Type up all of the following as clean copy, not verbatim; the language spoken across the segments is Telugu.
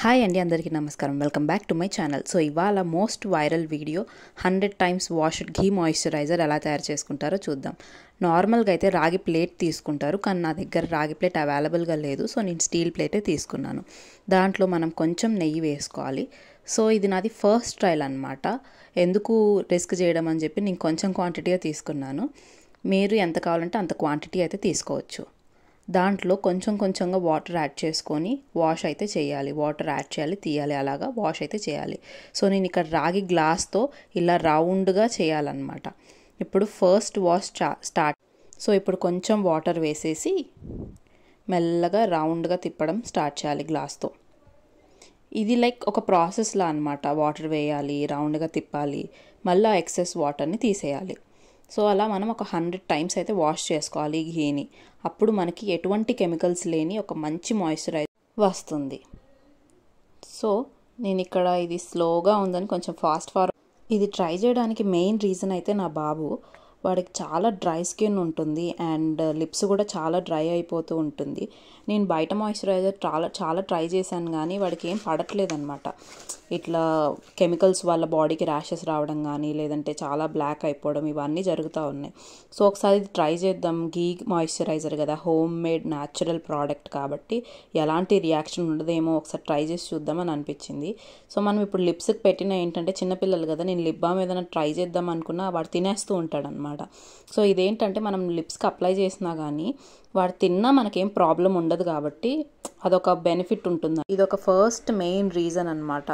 హాయ్ అండి, అందరికీ నమస్కారం. Welcome back to my channel. So ఇవాళ most viral video 100 times washed ghee moisturizer ఎలా తయారు చేసుకుంటారో చూద్దాం. నార్మల్గా అయితే రాగి ప్లేట్ తీసుకుంటారు, కానీ నా దగ్గర రాగి ప్లేట్ అవైలబుల్గా లేదు. సో నేను స్టీల్ ప్లేటే తీసుకున్నాను. దాంట్లో మనం కొంచెం నెయ్యి వేసుకోవాలి. సో ఇది నాది ఫస్ట్ ట్రయల్ అనమాట. ఎందుకు రిస్క్ చేయడం అని చెప్పి నేను కొంచెం క్వాంటిటీగా తీసుకున్నాను. మీరు ఎంత కావాలంటే అంత క్వాంటిటీ అయితే తీసుకోవచ్చు. దాంట్లో కొంచెంగా వాటర్ యాడ్ చేసుకొని వాష్ అయితే చేయాలి. వాటర్ యాడ్ చేయాలి, తీయాలి, అలాగా వాష్ అయితే చేయాలి. సో నేను ఇక్కడ రాగి గ్లాస్తో ఇలా రౌండ్గా చేయాలన్నమాట. ఇప్పుడు ఫస్ట్ వాష్ స్టార్ట్. సో ఇప్పుడు కొంచెం వాటర్ వేసేసి మెల్లగా రౌండ్గా తిప్పడం స్టార్ట్ చేయాలి గ్లాస్తో. ఇది లైక్ ఒక ప్రాసెస్లా అనమాట. వాటర్ వేయాలి, రౌండ్గా తిప్పాలి, మళ్ళీ ఎక్సెస్ వాటర్ని తీసేయాలి. సో అలా మనం ఒక 100 టైమ్స్ అయితే వాష్ చేసుకోవాలి ఈ ఘీని. అప్పుడు మనకి ఎటువంటి కెమికల్స్ లేని ఒక మంచి మాయిశ్చరైజర్ వస్తుంది. సో నేను ఇక్కడ ఇది స్లోగా ఉందని కొంచెం ఫాస్ట్ ఫార్వర్డ్. ఇది ట్రై చేయడానికి మెయిన్ రీజన్ అయితే నా బాబు. వాడికి చాలా డ్రై స్కిన్ ఉంటుంది అండ్ లిప్స్ కూడా చాలా డ్రై అయిపోతూ ఉంటుంది. నేను బయట మాయిశ్చరైజర్ చాలా ట్రై చేశాను, కానీ వాడికి ఏం పడట్లేదు అనమాట. ఇట్లా కెమికల్స్ వాళ్ళ బాడీకి ర్యాషెస్ రావడం కానీ, లేదంటే చాలా బ్లాక్ అయిపోవడం, ఇవన్నీ జరుగుతూ ఉన్నాయి. సో ఒకసారి ఇది ట్రై చేద్దాం. ఘీ మాయిశ్చరైజర్ కదా, హోమ్ మేడ్ న్యాచురల్ ప్రోడక్ట్ కాబట్టి ఎలాంటి రియాక్షన్ ఉండదేమో, ఒకసారి ట్రై చేసి చూద్దామని అనిపించింది. సో మనం ఇప్పుడు లిప్స్కి పెట్టిన ఏంటంటే చిన్నపిల్లలు కదా, నేను లిప్ బామ్ ఏదైనా ట్రై చేద్దాం అనుకున్నా వాడు తినేస్తూ ఉంటాడు అనమాట. సో ఇదేంటంటే మనం లిప్స్కి అప్లై చేసినా కానీ వాడు తిన్నా మనకేం ప్రాబ్లం ఉండదు కాబట్టి అదొక బెనిఫిట్ ఉంటుంది. ఇదొక ఫస్ట్ మెయిన్ రీజన్ అనమాట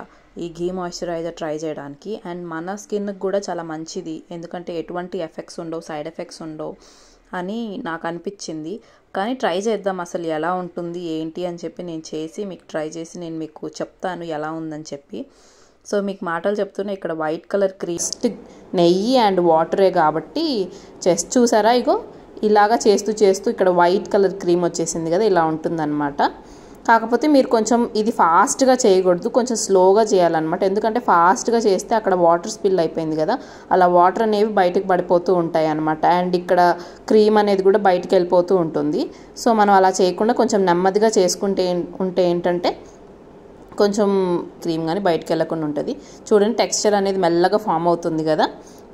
ఈ ఘీ మాయిశ్చరైజర్ ట్రై చేయడానికి. అండ్ మన స్కిన్కి కూడా చాలా మంచిది, ఎందుకంటే ఎటువంటి ఎఫెక్ట్స్ ఉండవు, సైడ్ ఎఫెక్ట్స్ ఉండవు అని నాకు అనిపించింది. కానీ ట్రై చేద్దాం అసలు ఎలా ఉంటుంది ఏంటి అని చెప్పి నేను చేసి మీకు ట్రై చేసి నేను మీకు చెప్తాను ఎలా ఉందని చెప్పి. సో మీకు మాటలు చెప్తూనే ఇక్కడ వైట్ కలర్ క్రీమ్, నెయ్యి అండ్ వాటరే కాబట్టి చేసి చూసారా, ఇగో ఇలాగా చేస్తూ ఇక్కడ వైట్ కలర్ క్రీమ్ వచ్చేసింది కదా, ఇలా ఉంటుందన్నమాట. కాకపోతే మీరు కొంచెం ఇది ఫాస్ట్గా చేయకూడదు, కొంచెం స్లోగా చేయాలన్నమాట. ఎందుకంటే ఫాస్ట్గా చేస్తే అక్కడ వాటర్ స్పిల్ అయిపోయింది కదా, అలా వాటర్ అనేవి బయటకు పడిపోతూ ఉంటాయి అన్నమాట. అండ్ ఇక్కడ క్రీమ్ అనేది కూడా బయటకు వెళ్ళిపోతూ ఉంటుంది. సో మనం అలా చేయకుండా కొంచెం నెమ్మదిగా చేసుకుంటే ఉంటే ఏంటంటే కొంచెం క్రీమ్ కానీ బయటకు వెళ్ళకుండా ఉంటుంది. చూడండి టెక్స్చర్ అనేది మెల్లగా ఫామ్ అవుతుంది కదా.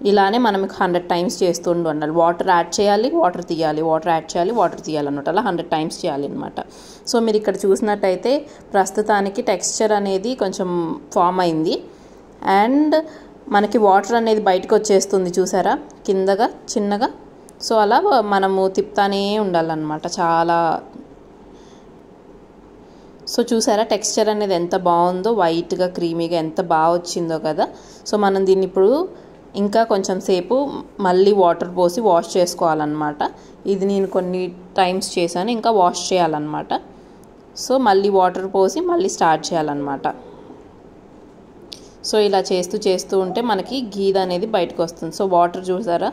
ఇలానే మనం 100 టైమ్స్ చేస్తూ ఉండాలి. వాటర్ యాడ్ చేయాలి, వాటర్ తీయాలి, వాటర్ యాడ్ చేయాలి, వాటర్ తీయాలి అన్నమాట. అలా 100 టైమ్స్ చేయాలి అనమాట. సో మీరు ఇక్కడ చూసినట్టయితే ప్రస్తుతానికి టెక్స్చర్ అనేది కొంచెం ఫామ్ అయింది అండ్ మనకి వాటర్ అనేది బయటకు వచ్చేస్తుంది చూసారా కిందగా చిన్నగా. సో అలా మనము తిప్పుతానే ఉండాలన్నమాట చాలా. సో చూసారా టెక్స్చర్ అనేది ఎంత బాగుందో, వైట్గా క్రీమీగా ఎంత బాగా వచ్చిందో కదా. సో మనం దీన్ని ఇప్పుడు ఇంకా కొంచెం సేపు మళ్ళీ వాటర్ పోసి వాష్ చేసుకోవాలన్నమాట. ఇది నేను కొన్ని టైమ్స్ చేశాను, ఇంకా వాష్ చేయాలన్నమాట. సో మళ్ళీ వాటర్ పోసి మళ్ళీ స్టార్ట్ చేయాలన్నమాట. సో ఇలా చేస్తూ ఉంటే మనకి ఘీ అనేది బయటకు వస్తుంది. సో వాటర్ చూసారా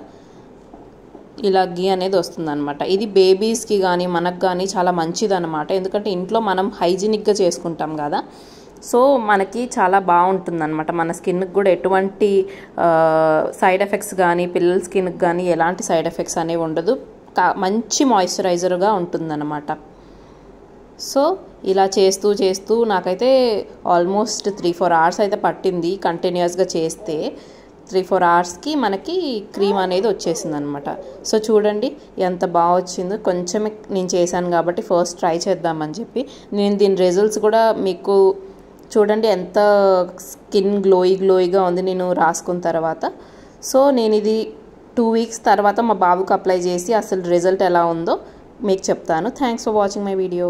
ఇలా ఘీ అనేది వస్తుందన్నమాట. ఇది బేబీస్కి కానీ మనకు కానీ చాలా మంచిది అనమాట. ఎందుకంటే ఇంట్లో మనం హైజీనిక్గా చేసుకుంటాం కదా. సో మనకి చాలా బాగుంటుంది అనమాట. మన స్కిన్కి కూడా ఎటువంటి సైడ్ ఎఫెక్ట్స్ కానీ, పిల్లల స్కిన్కి కానీ ఎలాంటి సైడ్ ఎఫెక్ట్స్ అనేవి ఉండదు. మంచి మాయిశ్చరైజర్గా ఉంటుందన్నమాట. సో ఇలా చేస్తూ నాకైతే ఆల్మోస్ట్ 3-4 అవర్స్ అయితే పట్టింది కంటిన్యూస్గా చేస్తే. 3-4 అవర్స్కి మనకి క్రీమ్ అనేది వచ్చేసింది అనమాట. సో చూడండి ఎంత బాగా వచ్చిందో. కొంచెమే నేను చేశాను కాబట్టి ఫస్ట్ ట్రై చేద్దామని చెప్పి నేను దీని రిజల్ట్స్ కూడా మీకు చూడండి ఎంత స్కిన్ గ్లోయిగా ఉంది నేను రాసుకున్న తర్వాత. సో నేను ఇది 2 వీక్స్ తర్వాత మా బాబుకి అప్లై చేసి అసలు రిజల్ట్ ఎలా ఉందో మీకు చెప్తాను. Thanks for watching my video.